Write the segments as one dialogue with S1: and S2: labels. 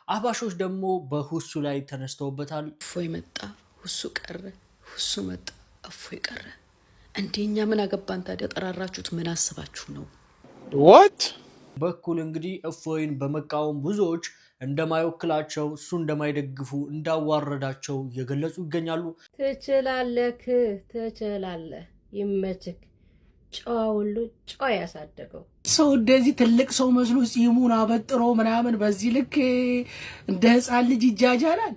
S1: አህባሾች ደግሞ በሁሱ ላይ ተነስተውበታል።
S2: እፎይ መጣ ሁሱ ቀረ፣ ሁሱ መጣ እፎይ ቀረ። እንደኛ ምን አገባን ታዲያ? ጠራራችሁት ምን አስባችሁ ነው?
S3: what
S1: በኩል እንግዲህ እፎይን በመቃወም ብዙዎች እንደማይወክላቸው እሱ እንደማይደግፉ እንዳዋረዳቸው እየገለጹ ይገኛሉ።
S4: ትችላለህ ይመችክ። ጨዋ ሁሉ ጨዋ ያሳደገው
S5: ሰው እንደዚህ ትልቅ ሰው መስሎ ጺሙን አበጥሮ ምናምን በዚህ ልክ እንደ ህፃን ልጅ ይጃጃላል።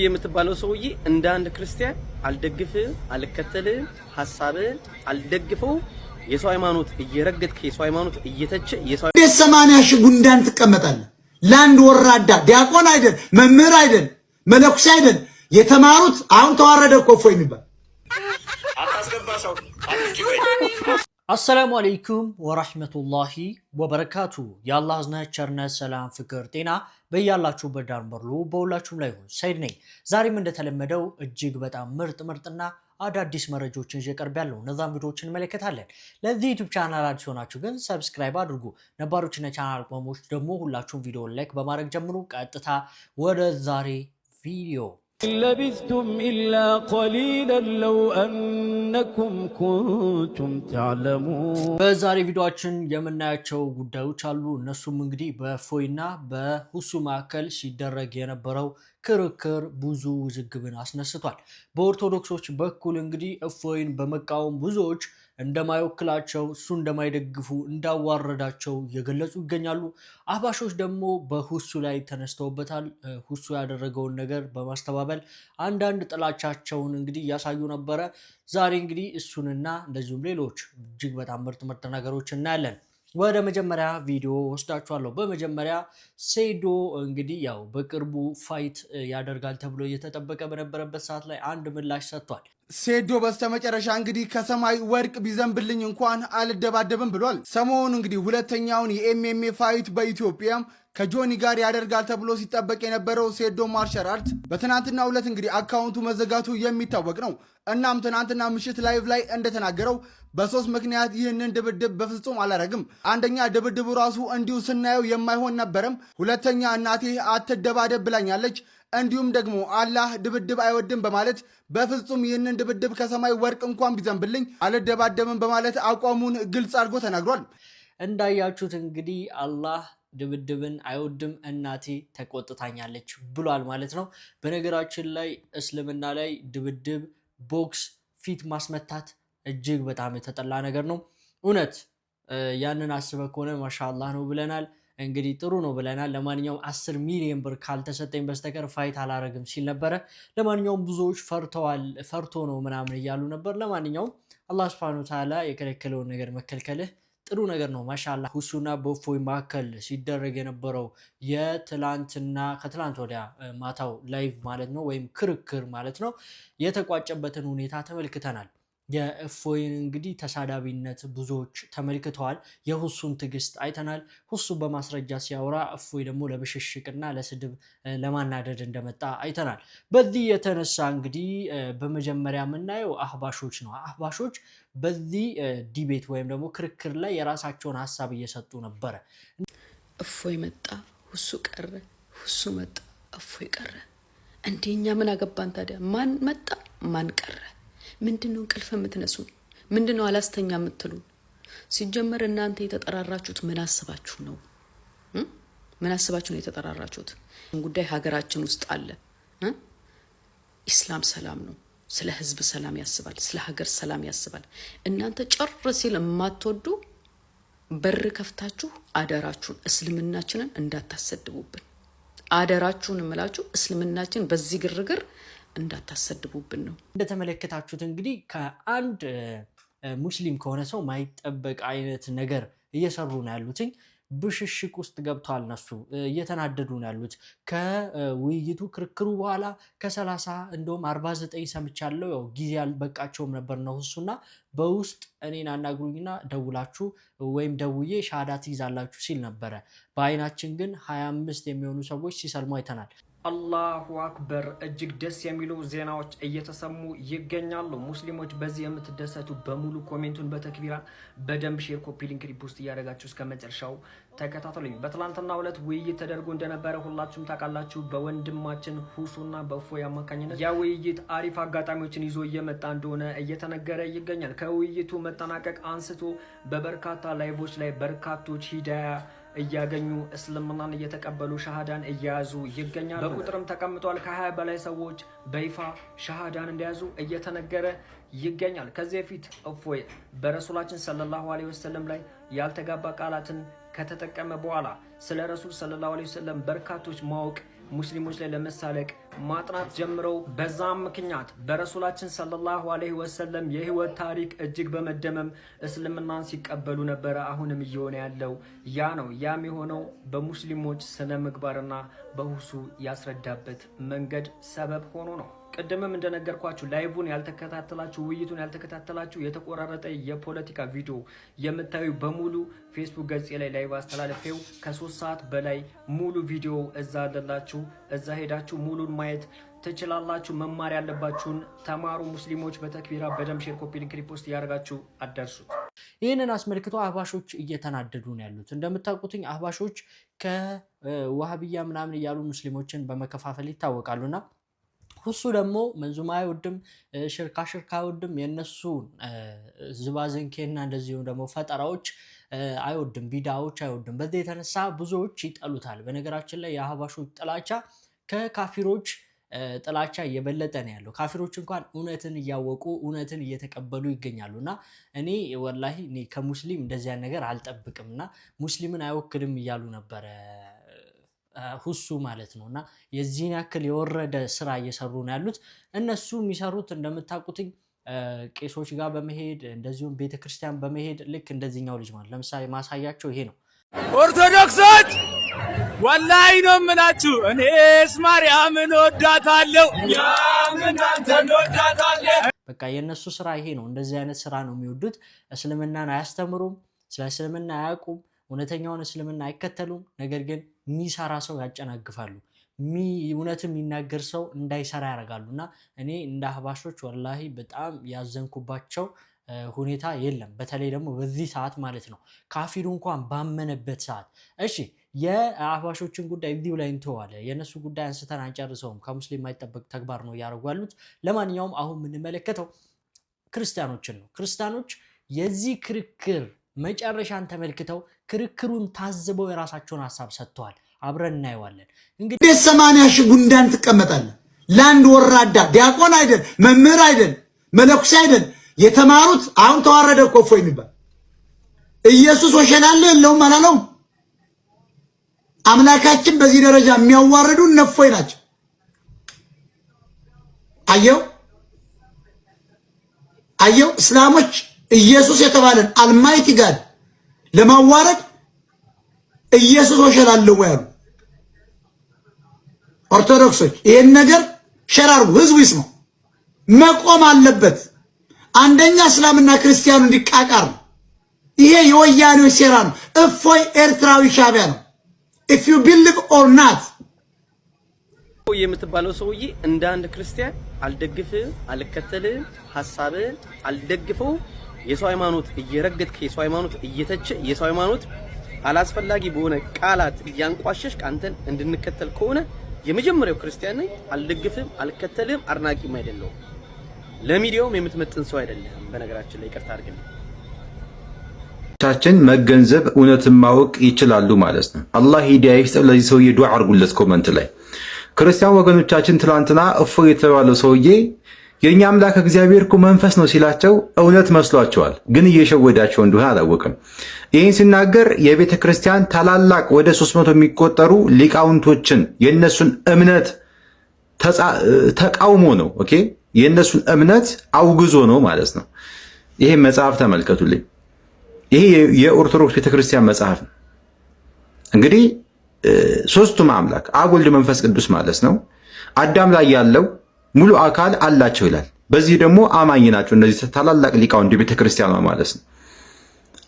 S6: የምትባለው ሰውዬ እንደ አንድ ክርስቲያን አልደግፍህም፣ አልከተልህም፣ ሐሳብህን አልደግፈው የሰው ሃይማኖት እየረገጥክ የሰው ሃይማኖት እየተቸ የሰው
S7: 80 ሺህ ጉንዳን ትቀመጣለህ። ላንድ ወራዳ ዲያቆን አይደል መምህር አይደል መለኩስ አይደል የተማሩት አሁን ተዋረደ እኮ እፎይ የሚባል
S6: አታስገባሰው።
S1: አሰላሙ አለይኩም ወራህመቱላሂ ወበረካቱ። የአላህ እዝነት ቸርነት ሰላም ፍቅር ጤና በያላችሁበት ዳር በርሉ በሁላችሁም ላይ ይሁን። ሰይድ ነኝ። ዛሬም እንደተለመደው እጅግ በጣም ምርጥና አዳዲስ መረጃዎችን እየቀርባለሁ። እነዛን ቪዲዮዎችን እንመለከታለን። ለዚህ ዩቲዩብ ቻናል አዲስ ሆናችሁ ግን ሰብስክራይብ አድርጉ። ነባሮችና ቻናል ቆሞች ደግሞ ሁላችሁም ቪዲዮውን ላይክ በማድረግ ጀምሩ። ቀጥታ ወደ ዛሬ ቪዲዮ
S8: لبثتم إلا قليلا لو أنكم كنتم تعلمون
S1: በዛሬ ቪዲዮአችን የምናያቸው ጉዳዮች አሉ። እነሱም እንግዲህ በእፎይና በሁሱ መካከል ሲደረግ የነበረው ክርክር ብዙ ውዝግብን አስነስቷል። በኦርቶዶክሶች በኩል እንግዲህ እፎይን በመቃወም ብዙዎች እንደማይወክላቸው እሱ እንደማይደግፉ እንዳዋረዳቸው እየገለጹ ይገኛሉ። አህባሾች ደግሞ በሁሱ ላይ ተነስተውበታል። ሁሱ ያደረገውን ነገር በማስተባበል አንዳንድ ጥላቻቸውን እንግዲህ እያሳዩ ነበረ። ዛሬ እንግዲህ እሱንና እንደዚሁም ሌሎች እጅግ በጣም ምርጥ ነገሮች እናያለን። ወደ መጀመሪያ ቪዲዮ ወስዳችኋለሁ። በመጀመሪያ ሴዶ እንግዲህ ያው በቅርቡ ፋይት ያደርጋል ተብሎ እየተጠበቀ በነበረበት ሰዓት ላይ አንድ ምላሽ ሰጥቷል።
S3: ሴዶ በስተመጨረሻ እንግዲህ ከሰማይ ወርቅ ቢዘንብልኝ እንኳን አልደባደብም ብሏል። ሰሞኑን እንግዲህ ሁለተኛውን የኤምኤምኤ ፋይት በኢትዮጵያ ከጆኒ ጋር ያደርጋል ተብሎ ሲጠበቅ የነበረው ሴዶ ማርሻል አርት በትናንትናው ዕለት እንግዲህ አካውንቱ መዘጋቱ የሚታወቅ ነው። እናም ትናንትና ምሽት ላይቭ ላይ እንደተናገረው በሶስት ምክንያት ይህንን ድብድብ በፍጹም አላረግም። አንደኛ ድብድቡ ራሱ እንዲሁ ስናየው የማይሆን ነበረም። ሁለተኛ እናቴ አትደባደብ ብላኛለች። እንዲሁም ደግሞ አላህ ድብድብ አይወድም በማለት በፍጹም ይህንን ድብድብ ከሰማይ ወርቅ እንኳን ቢዘንብልኝ አልደባደብም በማለት አቋሙን ግልጽ አድርጎ ተናግሯል።
S1: እንዳያችሁት እንግዲህ አላህ ድብድብን አይወድም እናቴ ተቆጥታኛለች ብሏል ማለት ነው። በነገራችን ላይ እስልምና ላይ ድብድብ፣ ቦክስ፣ ፊት ማስመታት እጅግ በጣም የተጠላ ነገር ነው። እውነት ያንን አስበ ከሆነ ማሻአላህ ነው ብለናል። እንግዲህ ጥሩ ነው ብለናል። ለማንኛውም 10 ሚሊዮን ብር ካልተሰጠኝ በስተቀር ፋይት አላረግም ሲል ነበረ። ለማንኛውም ብዙዎች ፈርቶ ነው ምናምን እያሉ ነበር። ለማንኛውም አላህ ሱብሓነሁ ወተዓላ የከለከለውን ነገር መከልከልህ ጥሩ ነገር ነው። ማሻአላህ ሁሱና በእፎይ መካከል ሲደረግ የነበረው ከትላንት ወዲያ ማታው ላይቭ ማለት ነው ወይም ክርክር ማለት ነው የተቋጨበትን ሁኔታ ተመልክተናል። የእፎይን እንግዲህ ተሳዳቢነት ብዙዎች ተመልክተዋል። የሁሱን ትዕግስት አይተናል። ሁሱ በማስረጃ ሲያወራ እፎይ ደግሞ ለብሽሽቅና ለስድብ ለማናደድ እንደመጣ አይተናል። በዚህ የተነሳ እንግዲህ በመጀመሪያ የምናየው አህባሾች ነው። አህባሾች በዚህ ዲቤት ወይም ደግሞ ክርክር ላይ የራሳቸውን ሀሳብ እየሰጡ ነበረ።
S2: እፎይ መጣ ሁሱ ቀረ፣ ሁሱ መጣ እፎይ ቀረ። እንደኛ ምን አገባን ታዲያ? ማን መጣ ማን ቀረ? ምንድነው እንቅልፍ የምትነሱን? ምንድነው አላስተኛ የምትሉን? ሲጀመር እናንተ የተጠራራችሁት ምን አስባችሁ ነው? ምን አስባችሁ ነው የተጠራራችሁት? ጉዳይ ሀገራችን ውስጥ አለ። ኢስላም ሰላም ነው። ስለ ህዝብ ሰላም ያስባል፣ ስለ ሀገር ሰላም ያስባል። እናንተ ጭር ሲል የማትወዱ በር ከፍታችሁ አደራችሁን እስልምናችንን እንዳታሰድቡብን። አደራችሁን እምላችሁ እስልምናችን በዚህ ግርግር እንዳታሰድቡብን ነው።
S1: እንደተመለከታችሁት እንግዲህ ከአንድ ሙስሊም ከሆነ ሰው ማይጠበቅ አይነት ነገር እየሰሩ ነው ያሉት። ብሽሽቅ ውስጥ ገብተዋል። እነሱ እየተናደዱ ነው ያሉት። ከውይይቱ ክርክሩ በኋላ ከ30 እንደውም 49 ሰምቻለሁ። ያው ጊዜ አልበቃቸውም ነበር ነው ሁሱና በውስጥ እኔን አናግሩኝና ደውላችሁ ወይም ደውዬ ሻሃዳ ትይዛላችሁ ሲል ነበረ። በአይናችን ግን 25 የሚሆኑ ሰዎች ሲሰልሙ አይተናል።
S9: አላሁ አክበር። እጅግ ደስ የሚሉ ዜናዎች እየተሰሙ ይገኛሉ። ሙስሊሞች በዚህ የምትደሰቱ በሙሉ ኮሜንቱን በተክቢራ በደንብ ሼር፣ ኮፒ ሊንክ፣ ሪፖስት እያደረጋችሁ እስከ መጨረሻው ተከታተሉኝ። በትላንትናው ዕለት ውይይት ተደርጎ እንደነበረ ሁላችሁም ታውቃላችሁ በወንድማችን ሁሱና በእፎይ አማካኝነት። ያ ውይይት አሪፍ አጋጣሚዎችን ይዞ እየመጣ እንደሆነ እየተነገረ ይገኛል። ከውይይቱ መጠናቀቅ አንስቶ በበርካታ ላይቮች ላይ በርካቶች ሂዳያ እያገኙ እስልምናን እየተቀበሉ ሻሃዳን እየያዙ ይገኛሉ። በቁጥርም ተቀምጧል። ከ20 በላይ ሰዎች በይፋ ሻሃዳን እንደያዙ እየተነገረ ይገኛል። ከዚህ በፊት እፎይ በረሱላችን ሰለላሁ ዐለይሂ ወሰለም ላይ ያልተጋባ ቃላትን ከተጠቀመ በኋላ ስለ ረሱል ሰለላሁ ዐለይሂ ወሰለም በርካቶች ማወቅ ሙስሊሞች ላይ ለመሳለቅ ማጥናት ጀምረው በዛም ምክንያት በረሱላችን ሰለላሁ ዐለይሂ ወሰለም የህይወት ታሪክ እጅግ በመደመም እስልምናን ሲቀበሉ ነበረ። አሁንም እየሆነ ያለው ያ ነው። ያም የሆነው በሙስሊሞች ስነ ምግባርና በሁሱ ያስረዳበት መንገድ ሰበብ ሆኖ ነው። ቀደምም እንደነገርኳችሁ ላይቭን ያልተከታተላችሁ ውይይቱን ያልተከታተላችሁ የተቆራረጠ የፖለቲካ ቪዲዮ የምታዩ በሙሉ ፌስቡክ ገጽ ላይ ላይቭ አስተላልፌው ከ3 ሰዓት በላይ ሙሉ ቪዲዮ እዛ አለላችሁ። እዛ ሄዳችሁ ሙሉን ማየት ትችላላችሁ። መማር ያለባችሁን ተማሩ። ሙስሊሞች በተክቢራ በደም ሼር ኮፒ ሊንክ ሪፖስት ያደርጋችሁ አደርሱት።
S1: ይህንን አስመልክቶ አህባሾች እየተናደዱ ነው ያሉት። እንደምታውቁትኝ አህባሾች ከዋሃብያ ምናምን እያሉ ሙስሊሞችን በመከፋፈል ይታወቃሉና ሁሱ ደግሞ መንዙማ አይወድም፣ ሽርካ አይወድም፣ የነሱ ዝባዝንኬና እንደዚሁም ደግሞ ፈጠራዎች አይወድም፣ ቢዳዎች አይወድም። በዚህ የተነሳ ብዙዎች ይጠሉታል። በነገራችን ላይ የአህባሾች ጥላቻ ከካፊሮች ጥላቻ እየበለጠ ነው ያለው። ካፊሮች እንኳን እውነትን እያወቁ እውነትን እየተቀበሉ ይገኛሉና እኔ ወላሂ ከሙስሊም እንደዚያ ነገር አልጠብቅምና ሙስሊምን አይወክልም እያሉ ነበረ ሁሱ ማለት ነውና የዚህን ያክል የወረደ ስራ እየሰሩ ነው ያሉት። እነሱ የሚሰሩት እንደምታውቁትኝ ቄሶች ጋር በመሄድ እንደዚሁም ቤተክርስቲያን በመሄድ ልክ እንደዚህኛው ልጅ ማለት ለምሳሌ ማሳያቸው ይሄ ነው።
S8: ኦርቶዶክሶች ወላሂ ነው የምላችሁ፣ እኔስ ማርያምን ወዳታለሁ፣ ያምናንተን ወዳታለሁ።
S1: በቃ የነሱ ስራ ይሄ ነው። እንደዚህ አይነት ስራ ነው የሚወዱት። እስልምናን አያስተምሩም፣ ስለ እስልምና አያውቁም፣ እውነተኛውን እስልምና አይከተሉም። ነገር ግን የሚሰራ ሰው ያጨናግፋሉ፣ እውነትም የሚናገር ሰው እንዳይሰራ ያደርጋሉና እኔ እንደ አህባሾች ወላሂ በጣም ያዘንኩባቸው ሁኔታ የለም። በተለይ ደግሞ በዚህ ሰዓት ማለት ነው ካፊሩ እንኳን ባመነበት ሰዓት። እሺ የአህባሾችን ጉዳይ እዚሁ ላይ እንተዋለን። የነሱ ጉዳይ አንስተን አንጨርሰውም። ከሙስሊም የማይጠበቅ ተግባር ነው እያደረጉ ያሉት። ለማንኛውም አሁን የምንመለከተው ክርስቲያኖችን ነው። ክርስቲያኖች የዚህ ክርክር መጨረሻን ተመልክተው ክርክሩን ታዝበው የራሳቸውን ሀሳብ ሰጥተዋል። አብረን እናየዋለን።
S7: እንግዲህ 80 ሺህ ጉንዳን ትቀመጣለህ ለአንድ ወራዳ ዲያቆን አይደል፣ መምህር አይደል፣ መነኩሴ አይደል። የተማሩት አሁን ተዋረደ እኮ እፎይ የሚባል ኢየሱስ ወሸላለ የለውም አላለውም። አምላካችን በዚህ ደረጃ የሚያዋርዱ እፎይ ናቸው። አየው እስላሞች ኢየሱስ የተባለን አልማይቲ ጋር ለማዋረድ ኢየሱስ ወሸላለው ያሉ ኦርቶዶክሶች ይሄን ነገር ሸራሩ ህዝቡ ይስማው፣ መቆም አለበት። አንደኛ እስላምና ክርስቲያኑ እንዲቃቃር ነው። ይሄ የወያኔዎች ሴራ ነው። እፎይ ኤርትራዊ ሻቢያ ነው። if you believe or not
S6: የምትባለው ሰውዬ እንደ አንድ ክርስቲያን አልደግፍም፣ አልከተልም፣ ሐሳብን አልደግፈው የሰው ሃይማኖት እየረገጥክ የሰው ሃይማኖት እየተቸ የሰው ሃይማኖት አላስፈላጊ በሆነ ቃላት እያንቋሸሽ አንተን እንድንከተል ከሆነ የመጀመሪያው ክርስቲያን ነኝ። አልደግፍም፣ አልከተልም፣ አድናቂም አይደለም። ለሚዲያውም የምትመጥን ሰው አይደለም። በነገራችን ላይ ይቅርታ አድርግልኝ።
S10: ቻችን መገንዘብ እውነትን ማወቅ ይችላሉ ማለት ነው። አላህ ሂዳያ ይስጠው። ለዚህ ሰውዬ ዱዓ አድርጉለት ኮመንት ላይ። ክርስቲያን ወገኖቻችን ትላንትና እፎይ የተባለው ሰውዬ የኛ አምላክ እግዚአብሔር እኮ መንፈስ ነው ሲላቸው እውነት መስሏቸዋል፣ ግን እየሸወዳቸው እንደሆነ አላወቅም። ይህን ሲናገር የቤተ ክርስቲያን ታላላቅ ወደ 300 የሚቆጠሩ ሊቃውንቶችን የነሱን እምነት ተቃውሞ ነው። ኦኬ የነሱን እምነት አውግዞ ነው ማለት ነው። ይሄ መጽሐፍ ተመልከቱልኝ። ይሄ የኦርቶዶክስ ቤተክርስቲያን መጽሐፍ ነው። እንግዲህ ሶስቱም አምላክ አብ፣ ወልድ፣ መንፈስ ቅዱስ ማለት ነው። አዳም ላይ ያለው ሙሉ አካል አላቸው ይላል። በዚህ ደግሞ አማኝ ናቸው እነዚህ ታላላቅ ሊቃውንት ቤተክርስቲያኗ ማለት ነው።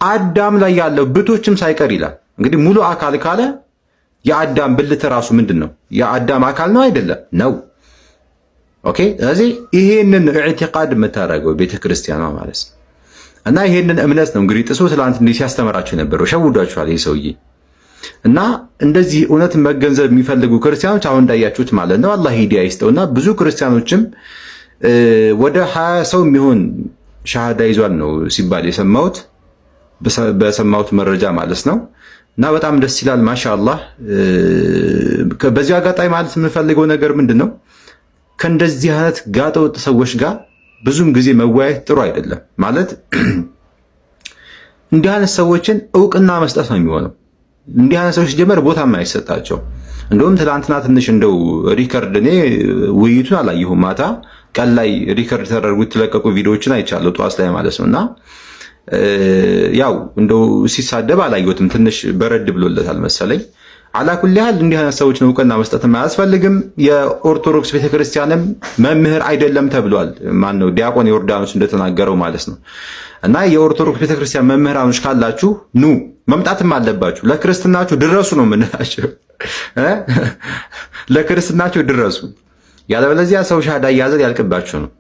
S10: አዳም ላይ ያለው ብቶችም ሳይቀር ይላል። እንግዲህ ሙሉ አካል ካለ የአዳም ብልት ራሱ ምንድን ነው? የአዳም አካል ነው አይደለም? ነው። ኦኬ። ስለዚህ ይሄንን ኢዕቲቃድ የምታደርገው ቤተክርስቲያኗ ማለት ነው። እና ይሄንን እምነት ነው እንግዲህ ጥሶ ትላንት እንዲህ ሲያስተምራቸው የነበረው። ሸውዷቸዋል ይህ ሰውዬ። እና እንደዚህ እውነት መገንዘብ የሚፈልጉ ክርስቲያኖች አሁን እንዳያችሁት ማለት ነው አላህ ሂዳያ ይስጠውና ብዙ ክርስቲያኖችም ወደ 20 ሰው የሚሆን ሻሃዳ ይዟል ነው ሲባል የሰማሁት በሰማሁት መረጃ ማለት ነው። እና በጣም ደስ ይላል ማሻአላህ። በዚህ አጋጣሚ ማለት የምፈልገው ነገር ምንድነው ከእንደዚህ አይነት ጋጠወጥ ሰዎች ጋር ብዙም ጊዜ መወያየት ጥሩ አይደለም። ማለት እንዲህ አይነት ሰዎችን እውቅና መስጠት ነው የሚሆነው። እንዲህ አይነት ሰዎች ጀመር ቦታ የማይሰጣቸው። እንደውም ትላንትና ትንሽ እንደው ሪከርድ እኔ ውይይቱን አላየሁም። ማታ ቀን ላይ ሪከርድ ተደርጉ የተለቀቁ ቪዲዮዎችን አይቻለሁ ጠዋት ላይ ማለት ነውና ያው እንደው ሲሳደብ አላየሁትም። ትንሽ በረድ ብሎለታል መሰለኝ። አላኩል ያህል እንዲህ አይነት ሰዎችን እውቅና መስጠት አያስፈልግም። የኦርቶዶክስ ቤተክርስቲያንም መምህር አይደለም ተብሏል። ማን ነው ዲያቆን ዮርዳኖስ እንደተናገረው ማለት ነው። እና የኦርቶዶክስ ቤተክርስቲያን መምህራኖች ካላችሁ ኑ መምጣትም አለባችሁ። ለክርስትናችሁ ድረሱ ነው የምንላቸው። ለክርስትናችሁ ድረሱ። ያለበለዚያ ሰው ሻሃዳ ያዘል ያልቅባችሁ ነው።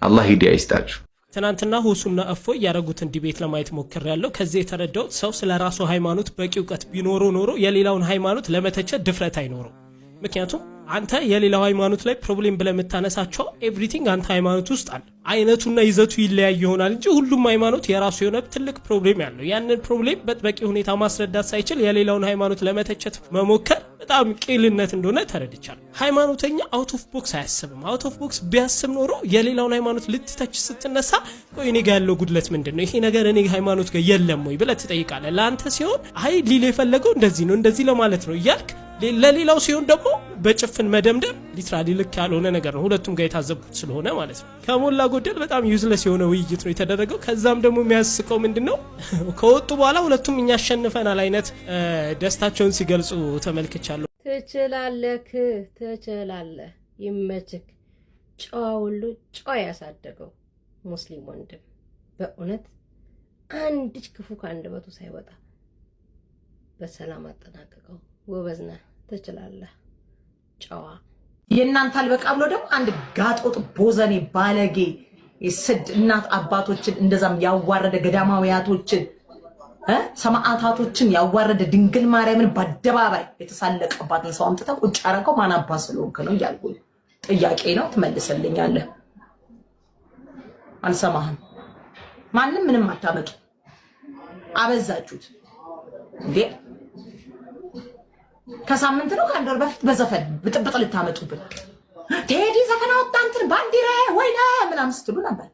S10: አላህ ሂዳያ ይስጣችሁ።
S11: ትናንትና ሁሱና እፎይ ያደረጉትን ዲቤት ለማየት ሞክሬያለሁ። ከዚህ የተረዳሁት ሰው ስለ ራሱ ሃይማኖት በቂ እውቀት ቢኖረው ኖሮ የሌላውን ሃይማኖት ለመተቸት ድፍረት አይኖረው። ምክንያቱም አንተ የሌላው ሃይማኖት ላይ ፕሮብሌም ብለህ የምታነሳቸው ኤቭሪቲንግ አንተ ሃይማኖት ውስጥ አለ። አይነቱና ይዘቱ ይለያይ ይሆናል እንጂ ሁሉም ሃይማኖት የራሱ የሆነ ትልቅ ፕሮብሌም ያለው፣ ያንን ፕሮብሌም በበቂ ሁኔታ ማስረዳት ሳይችል የሌላውን ሃይማኖት ለመተቸት መሞከር በጣም ቂልነት እንደሆነ ተረድቻለሁ። ሃይማኖተኛ አውት ኦፍ ቦክስ አያስብም። አውት ኦፍ ቦክስ ቢያስብ ኖሮ የሌላውን ሃይማኖት ልትተች ስትነሳ ቆይ እኔ ጋር ያለው ጉድለት ምንድነው? ይሄ ነገር እኔ ሃይማኖት ጋር የለም ወይ ብለህ ትጠይቃለህ። ለአንተ ሲሆን አይ ሊል የፈለገው እንደዚህ ነው እንደዚህ ለማለት ነው እያልክ ለሌላው ሲሆን ደግሞ በጭፍን መደምደም ሊትራሊ ልክ ያልሆነ ነገር ነው። ሁለቱም ጋር የታዘብኩት ስለሆነ ማለት ነው። ከሞላ ጎደል በጣም ዩዝለስ የሆነ ውይይት ነው የተደረገው። ከዛም ደግሞ የሚያስቀው ምንድነው ከወጡ በኋላ ሁለቱም እኛ አሸንፈናል አይነት ደስታቸውን ሲገልጹ ተመልክቻለሁ።
S4: ትችላለህ፣ ይመችክ። ጨዋ ሁሉ ጨዋ ያሳደገው ሙስሊም ወንድም በእውነት አንድች ክፉ ከአንደበቱ ሳይወጣ በሰላም አጠናቀቀው። ወበዝና ትችላለህ፣ ጨዋ።
S12: የእናንተ አልበቃ ብሎ ደግሞ አንድ ጋጦጥ ቦዘኔ ባለጌ የስድ እናት አባቶችን እንደዛም ያዋረደ ገዳማውያቶችን ሰማዕታቶችን ያዋረደ ድንግል ማርያምን በአደባባይ የተሳለቀባትን ሰው አምጥተህ ቁጭ አደረገው። ማን አባ ስለሆንክ ነው እያልኩ ጥያቄ ነው፣ ትመልስልኛለህ። አልሰማህም። ማንም ምንም አታመጡ። አበዛችሁት እንዴ! ከሳምንት ነው ከአንድ ወር በፊት በዘፈን ብጥብጥ ልታመጡብን ቴዲ ዘፈን አወጣ እንትን ባንዲራ ወይና ምናምን ስትሉ ነበር።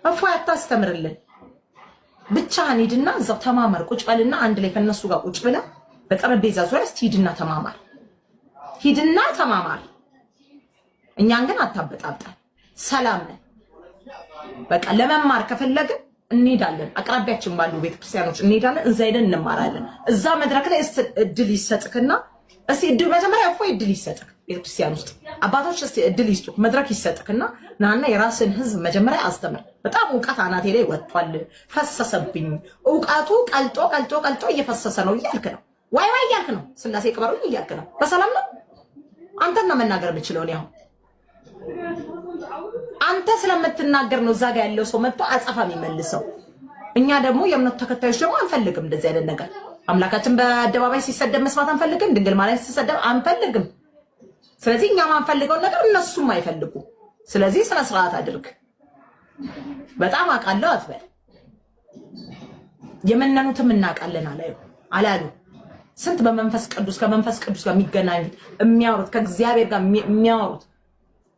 S12: እፎይ አታስተምርልን። ብቻህን ሂድና እዛው ተማማር። ቁጭ በልና አንድ ላይ ከነሱ ጋር ቁጭ ብላ በጠረጴዛ ዙሪያ እስቲ ሂድና ተማማር። ሂድና ተማማር። እኛን ግን አታበጣብጣል። ሰላም ነን። በቃ ለመማር ከፈለግን እንሄዳለን። አቅራቢያችን ባሉ ቤተክርስቲያኖች እንሄዳለን። እዛ ሄደን እንማራለን። እዛ መድረክ ላይ እድል ይሰጥክና እስቲ እድል መጀመሪያ እፎይ እድል ይሰጥክ። ቤተክርስቲያን ውስጥ አባቶች እስቲ እድል ይስጡ፣ መድረክ ይሰጥክና ናና የራስን ህዝብ መጀመሪያ አስተምር። በጣም እውቀት አናቴ ላይ ወጥቷል፣ ፈሰሰብኝ። እውቀቱ ቀልጦ ቀልጦ ቀልጦ እየፈሰሰ ነው እያልክ ነው። ዋይ ዋይ እያልክ ነው። ስላሴ ቅበሩኝ እያልክ ነው። በሰላም ነው። አንተና መናገር የምችለው ነው። አንተ ስለምትናገር ነው እዛ ጋር ያለው ሰው መጥቶ አጸፋ የሚመልሰው። እኛ ደግሞ የእምነቱ ተከታዮች ደግሞ አንፈልግም እንደዚህ አይነት ነገር። አምላካችን በአደባባይ ሲሰደብ መስማት አንፈልግም። ድንግል ማርያም ሲሰደብ አንፈልግም። ስለዚህ እኛ ማንፈልገው ነገር እነሱም አይፈልጉ። ስለዚህ ስነ ስርዓት አድርግ። በጣም አውቃለሁ አትበል። የመነኑትም እናውቃለን አላሉ። ስንት በመንፈስ ቅዱስ ከመንፈስ ቅዱስ ጋር የሚገናኙት የሚያወሩት ከእግዚአብሔር ጋር የሚያወሩት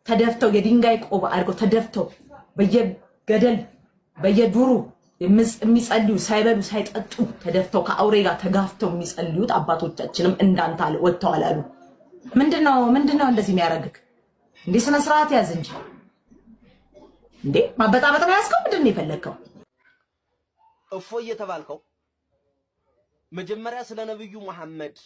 S12: ተደፍተው የድንጋይ ቆብ አድርገው ተደፍተው በየገደል በየዱሩ የሚጸልዩ ሳይበሉ ሳይጠጡ ተደፍተው ከአውሬ ጋር ተጋፍተው የሚጸልዩት አባቶቻችንም እንዳንተ ወጥተዋል አሉ። ምንድነው እንደዚህ የሚያረግክ እንዴ? ስነ ስርዓት ያዝ እንጂ እንዴ! ማበጣበጥ ነው ያስከው። ምንድነው የፈለከው?
S6: እፎይ የተባልከው መጀመሪያ ስለ ነብዩ መሐመድ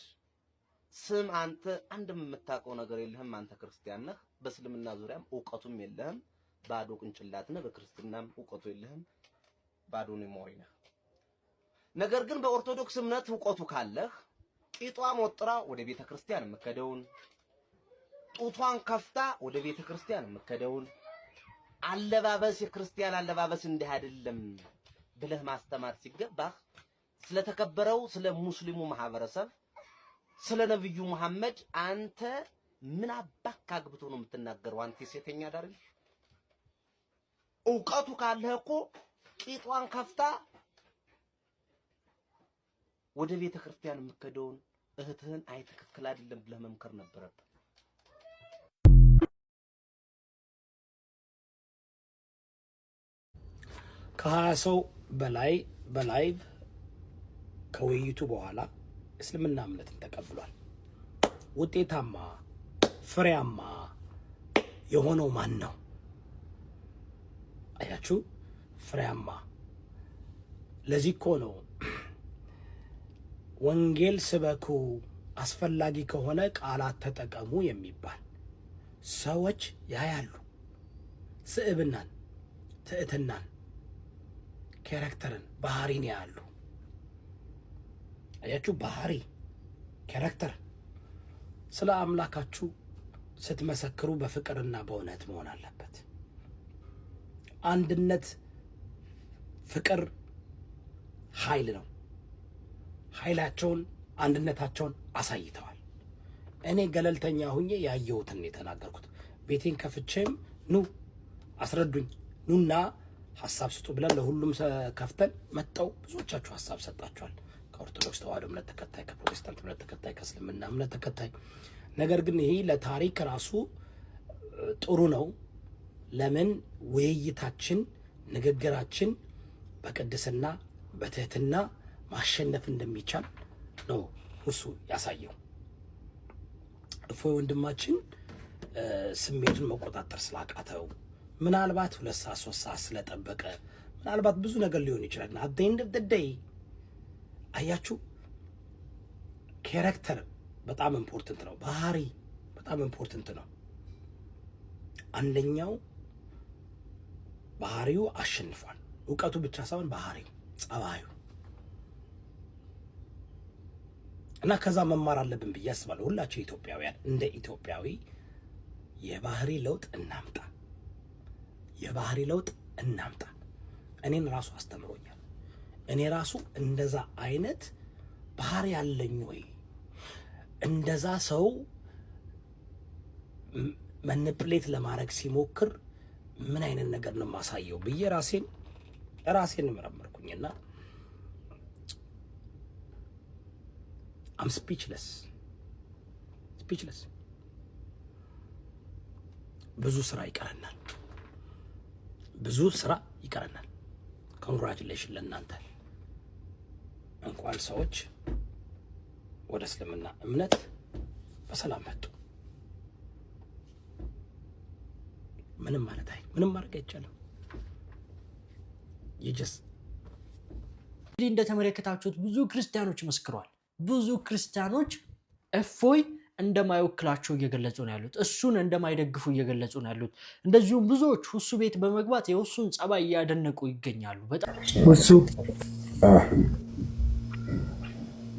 S6: ስም አንተ አንድም የምታውቀው ነገር የለህም። አንተ ክርስቲያን ነህ። በእስልምና ዙሪያም ዕውቀቱም የለህም። ባዶ ቅንጭላት ነህ። በክርስትናም ዕውቀቱ የለህም። ባዶ ሞይ ነህ። ነገር ግን በኦርቶዶክስ እምነት ዕውቀቱ ካለህ ቂጧን ወጥራ ወደ ቤተ ክርስቲያን የምከደውን፣ ጡቷን ከፍታ ወደ ቤተ ክርስቲያን የምከደውን አለባበስ የክርስቲያን አለባበስ እንዲህ አይደለም ብለህ ማስተማር ሲገባህ ስለተከበረው ስለ ሙስሊሙ ማህበረሰብ
S13: ስለ ነብዩ መሐመድ አንተ ምን አባክ አግብቶ ነው የምትናገረው? አንተ ሴተኛ ዳር እውቀቱ ካለህ እኮ ቂጧን ከፍታ ወደ ቤተ ክርስቲያን የምትከደውን እህትህን አይ ትክክል አይደለም ብለህ መምከር ነበረብህ።
S5: ከ20 ሰው በላይ በላይቭ ከውይይቱ በኋላ እስልምና እምነትን ተቀብሏል። ውጤታማ ፍሬያማ የሆነው ማን ነው? አያችሁ፣ ፍሬያማ። ለዚህ እኮ ነው ወንጌል ስበኩ፣ አስፈላጊ ከሆነ ቃላት ተጠቀሙ የሚባል። ሰዎች ያያሉ ስዕብናን፣ ትዕትናን፣ ካራክተርን፣ ባህሪን ያያሉ። አያችሁ፣ ባህሪ ካራክተር። ስለ አምላካችሁ ስትመሰክሩ በፍቅርና በእውነት መሆን አለበት። አንድነት፣ ፍቅር ኃይል ነው። ኃይላቸውን አንድነታቸውን አሳይተዋል። እኔ ገለልተኛ ሁኜ ያየሁትን የተናገርኩት። ቤቴን ከፍቼም ኑ አስረዱኝ፣ ኑና ሀሳብ ስጡ ብለን ለሁሉም ከፍተን መጣው። ብዙዎቻችሁ ሀሳብ ሰጣችኋል። ከኦርቶዶክስ ተዋህዶ እምነት ተከታይ፣ ከፕሮቴስታንት እምነት ተከታይ፣ ከእስልምና እምነት ተከታይ። ነገር ግን ይሄ ለታሪክ ራሱ ጥሩ ነው። ለምን ውይይታችን፣ ንግግራችን በቅድስና በትህትና ማሸነፍ እንደሚቻል ነው እሱ ያሳየው። እፎይ ወንድማችን ስሜቱን መቆጣጠር ስላቃተው ምናልባት 2 ሰዓት 3 ሰዓት ስለጠበቀ ምናልባት ብዙ ነገር ሊሆን ይችላል። at the end of the day አያችሁ፣ ካራክተር በጣም ኢምፖርታንት ነው። ባህሪ በጣም ኢምፖርታንት ነው። አንደኛው ባህሪው አሸንፏል። እውቀቱ ብቻ ሳይሆን ባህሪው፣ ጸባዩ እና ከዛ መማር አለብን ብዬ አስባለሁ። ሁላችሁ ኢትዮጵያውያን እንደ ኢትዮጵያዊ የባህሪ ለውጥ እናምጣ፣ የባህሪ ለውጥ እናምጣ። እኔን ራሱ አስተምሮኛል። እኔ ራሱ እንደዛ አይነት ባህሪ ያለኝ ወይ እንደዛ ሰው መንፕሌት ለማድረግ ሲሞክር ምን አይነት ነገር ነው ማሳየው ብዬ ራሴን መረመርኩኝና I'm speechless. ብዙ ስራ ይቀረናል። ኮንግራቹሌሽን ለእናንተ። እንኳን ሰዎች ወደ እስልምና እምነት በሰላም መጡ። ምንም ማድረግ አይቻልም።
S1: እንግዲህ እንደተመለከታችሁት ብዙ ክርስቲያኖች መስክረዋል። ብዙ ክርስቲያኖች እፎይ እንደማይወክላቸው እየገለጹ ነው ያሉት። እሱን እንደማይደግፉ እየገለጹ ነው ያሉት። እንደዚሁም ብዙዎች ሁሱ ቤት በመግባት የሁሱን ጸባይ እያደነቁ ይገኛሉ። በጣም
S14: ሁሱ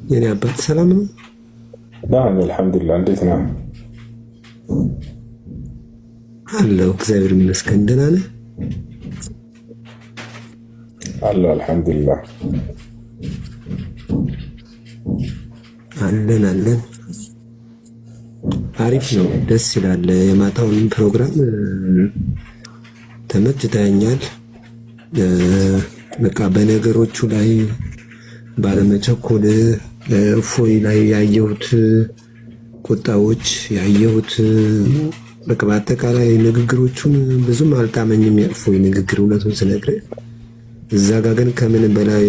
S14: የኔ አባት ሰላም ነው?
S15: ናም አልሐምዱሊላህ። እንዴት ነው?
S14: አለሁ እግዚአብሔር ይመስገን። ደህና ነህ?
S15: አለሁ አልሐምዱሊላህ።
S14: አለን አሪፍ ነው፣ ደስ ይላል። የማታውን ፕሮግራም ተመችቶኛል። በቃ በነገሮቹ ላይ ባለመቸኮል እፎይ ላይ ያየሁት ቁጣዎች ያየሁት በቃ በአጠቃላይ ንግግሮቹን ብዙም አልጣመኝም። የእፎይ ንግግር እውነቱን ስነግርህ እዛ ጋር ግን ከምን በላይ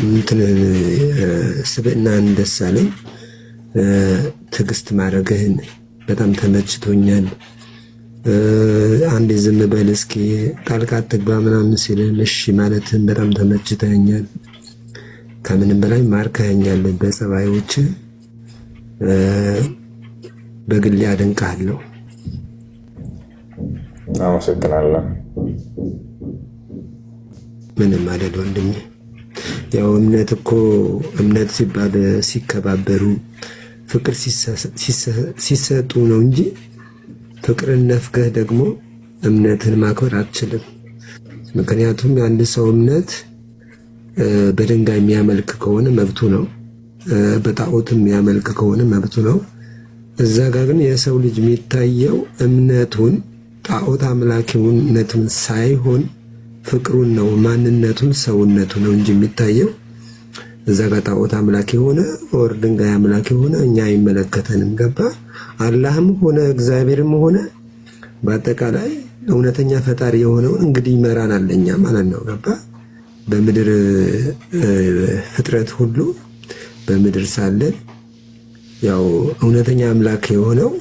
S14: እንትን ስብዕናን ደስ አለኝ። ትዕግስት ማድረግህን በጣም ተመችቶኛል። አንዴ ዝም በል እስኪ ጣልቃ አትግባ ምናምን ሲል እሺ ማለትህን በጣም ተመችቶኛል። ከምንም በላይ ማርከኸኛል በጸባዮች። በግሌ አደንቅሃለሁ።
S15: አመሰግናለሁ።
S14: ምንም አይደል ወንድሜ። ያው እምነት እኮ እምነት ሲባል ሲከባበሩ ፍቅር ሲሰጡ ነው እንጂ ፍቅርን ነፍገህ ደግሞ እምነትን ማክበር አትችልም። ምክንያቱም የአንድ ሰው እምነት በድንጋይ የሚያመልክ ከሆነ መብቱ ነው። በጣዖትም ያመልክ ከሆነ መብቱ ነው። እዛ ጋር ግን የሰው ልጅ የሚታየው እምነቱን ጣዖት አምላኪነቱን ሳይሆን ፍቅሩን ነው፣ ማንነቱን፣ ሰውነቱ ነው እንጂ የሚታየው እዛ ጋር ጣዖት አምላኪ ሆነ ወር ድንጋይ አምላኪ ሆነ እኛ አይመለከተንም። ገባ? አላህም ሆነ እግዚአብሔርም ሆነ በአጠቃላይ እውነተኛ ፈጣሪ የሆነውን እንግዲህ ይመራናል ለኛ ማለት ነው። ገባ? በምድር ፍጥረት ሁሉ በምድር ሳለን ያው እውነተኛ አምላክ የሆነው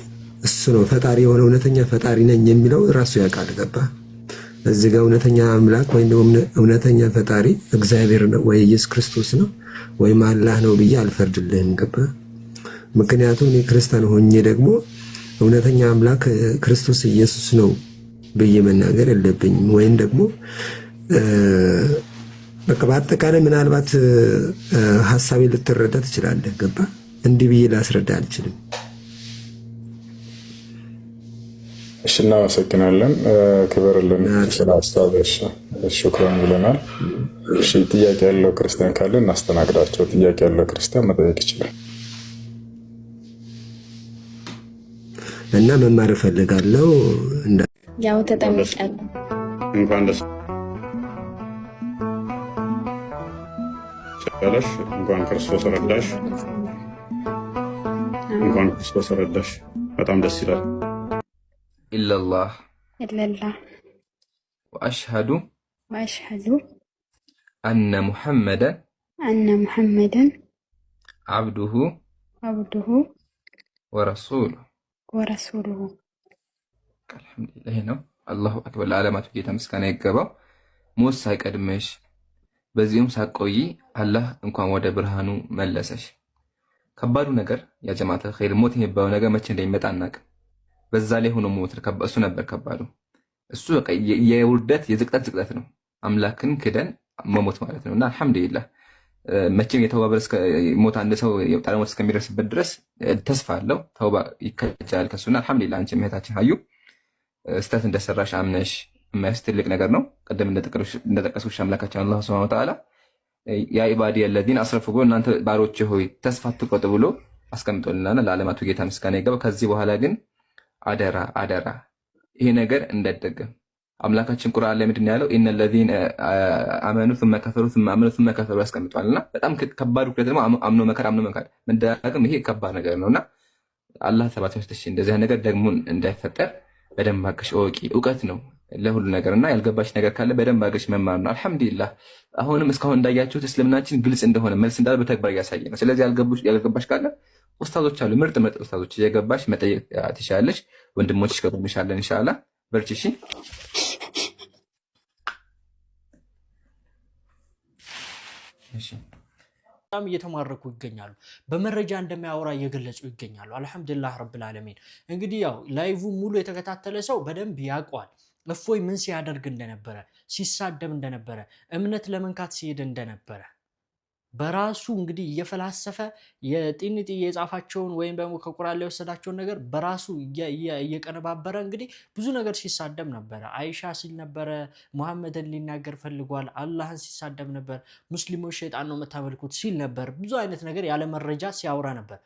S14: እሱ ነው። ፈጣሪ የሆነ እውነተኛ ፈጣሪ ነኝ የሚለው ራሱ ያውቃል። ገባ? እዚህ ጋር እውነተኛ አምላክ ወይም እውነተኛ ፈጣሪ እግዚአብሔር ነው ወይ ኢየሱስ ክርስቶስ ነው ወይም አላህ ነው ብዬ አልፈርድልህም። ገባ? ምክንያቱም እኔ ክርስቲያን ሆኜ ደግሞ እውነተኛ አምላክ ክርስቶስ ኢየሱስ ነው ብዬ መናገር የለብኝም። ወይም ደግሞ በቃ በአጠቃላይ ምናልባት ሐሳቤ ልትረዳ ትችላለህ። ገባ? እንዲህ ብዬ ላስረዳ አልችልም።
S15: እሺ፣ እናመሰግናለን። ክብርልን ስለ ሀሳብሽ ሹክራን ብለናል። እሺ፣ ጥያቄ ያለው ክርስቲያን ካለ እናስተናግዳቸው። ጥያቄ ያለው ክርስቲያን መጠየቅ ይችላል።
S14: እና መማር እፈልጋለሁ።
S16: ያው ተጠምቄያለሁ።
S15: እንኳን ደስ ያለሽ። እንኳን ክርስቶስ ረዳሽ። እንኳን ክርስቶስ ረዳሽ። በጣም ደስ ይላል።
S17: ኢላላህ
S16: ኢላላህ
S17: ወአሽሀዱ
S16: አነ ሙሐመደን
S17: አብዱሁ
S16: ወረሱሉሁ።
S17: አልሐምዱሊላህ ነው። አላሁ አክበር። ለዓለማቱ ጌታ ምስጋና ይገባው። ሞት ሳይቀድመሽ በዚሁም ሳቆይ አላህ እንኳን ወደ ብርሃኑ መለሰሽ። ከባዱ ነገር ያ ጀማዓተ ኸይር ሞት የሚባለው ነገር መቼ እንደሚመጣ አናውቅም። በዛ ላይ ሆኖ ሞት እሱ ነበር ከባዱ። እሱ በቃ የውርደት የዝቅጠት ዝቅጠት ነው። አምላክን ክደን መሞት ማለት ነውና አልሐምዱሊላህ መቼም የተውባ ሞት አንድ ሰው የጣለ ሞት እስከሚደርስበት ድረስ ተስፋ አለው። ተውባ ይከጃል ከሱና አልሐምዱሊላህ። አንቺ እህታችን ሀዩ ስተት እንደሰራሽ አምነሽ የማያስ ትልቅ ነገር ነው። ቀደም እንደጠቀስኩሽ አምላካችን አላህ ሱብሓነሁ ወተዓላ ያ ኢባዲ አለዚነ አስረፉ ብሎ እናንተ ባሮቼ ሆይ ተስፋ አትቁረጡ ብሎ አስቀምጦልናል። ለዓለማቱ ጌታ ምስጋና ይገባ። ከዚህ በኋላ ግን አደራ ይሄ ነገር እንዳይደገም አምላካችን ቁርአን ላይ ምንድን ያለው ኢነል ለዚነ አመኑ ثم كفروا ثم آمنوا ثم كفروا ያስቀምጧልና በጣም ከባድ ኩለት ደግሞ አምኖ መካድ መደጋገም ይሄ ከባድ ነገር ነውና አላህ ተባረከ ወተዓላ እንደዚህ ነገር ደግሞ እንዳይፈጠር በደንብ አገሽ ወቂ እውቀት ነው ለሁሉ ነገርና ያልገባሽ ነገር ካለ በደንብ አገሽ መማር ነው። አልሐምዱሊላህ አሁንም እስካሁን እንዳያችሁት እስልምናችን ግልጽ እንደሆነ መልስ እንዳለ በተግባር እያሳየ ነው። ስለዚህ ያልገባሽ ካለ ኡስታዞች አሉ፣ ምርጥ ኡስታዞች እየገባሽ መጠየቅ ትችላለሽ። ወንድሞችሽ ከጎንሻለን ኢንሻአላህ። በርቺ እሺ።
S1: በጣም እየተማረኩ ይገኛሉ። በመረጃ እንደማያወራ እየገለጹ ይገኛሉ። አልሐምዱሊላህ ረብል ዓለሚን። እንግዲህ ያው ላይቭ ሙሉ የተከታተለ ሰው በደንብ ያውቀዋል። እፎይ ምን ሲያደርግ እንደነበረ፣ ሲሳደብ እንደነበረ፣ እምነት ለመንካት ሲሄድ እንደነበረ በራሱ እንግዲህ እየፈላሰፈ የጢንጢ የጻፋቸውን ወይም ደግሞ ከቁርአን ላይ የወሰዳቸውን ነገር በራሱ እየቀነባበረ እንግዲህ ብዙ ነገር ሲሳደብ ነበረ። አይሻ ሲል ነበረ፣ ሙሐመድን ሊናገር ፈልጓል፣ አላህን ሲሳደብ ነበር፣ ሙስሊሞች ሸይጣን ነው የምታመልኩት ሲል ነበር። ብዙ አይነት ነገር ያለ መረጃ ሲያወራ ነበር።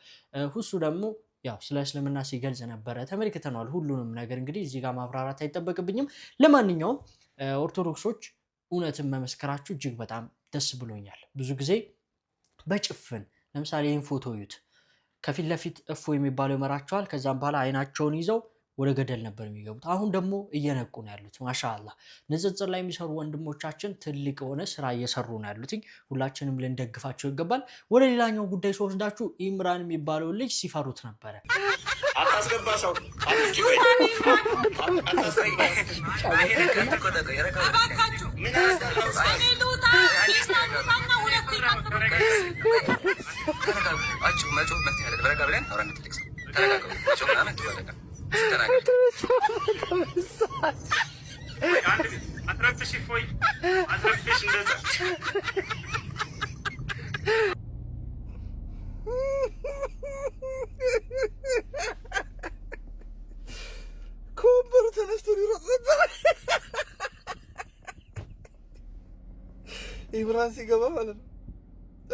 S1: ሁሱ ደግሞ ያው ስለ እስልምና ሲገልጽ ነበረ። ተመልክተናል ሁሉንም ነገር። እንግዲህ እዚህ ጋር ማብራራት አይጠበቅብኝም። ለማንኛውም ኦርቶዶክሶች እውነትን መመስከራችሁ እጅግ በጣም ደስ ብሎኛል። ብዙ ጊዜ በጭፍን ለምሳሌ ይህን ፎቶ እዩት። ከፊት ለፊት እፎይ የሚባለው ይመራቸዋል። ከዛም በኋላ አይናቸውን ይዘው ወደ ገደል ነበር የሚገቡት። አሁን ደግሞ እየነቁ ነው ያሉት። ማሻአላህ ንጽጽር ላይ የሚሰሩ ወንድሞቻችን ትልቅ የሆነ ስራ እየሰሩ ነው ያሉት። ሁላችንም ልንደግፋቸው ይገባል። ወደ ሌላኛው ጉዳይ ሲወስዳችሁ ኢምራን የሚባለው ልጅ ሲፈሩት ነበረ።
S8: አታስገባ ሰው
S3: ከወንበሩ ተነስቶ ሊሮጥ ነበር። ኢምራን ሲገባ ማለት ነው።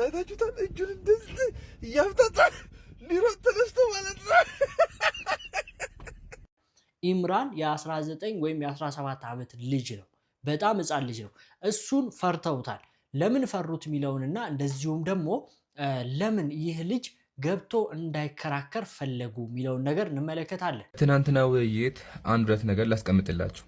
S3: አይታችሁታል? እጁን እንደዚህ
S18: እያፍታታ ሊሮጥ ተነስቶ ማለት ነው።
S1: ኢምራን የ19 ወይም የ17 ዓመት ልጅ ነው። በጣም ህፃን ልጅ ነው። እሱን ፈርተውታል። ለምን ፈሩት የሚለውንና እንደዚሁም ደግሞ ለምን ይህ ልጅ ገብቶ እንዳይከራከር ፈለጉ የሚለውን ነገር እንመለከታለን።
S17: ትናንትና ውይይት አንድ ሁለት ነገር ላስቀምጥላችሁ።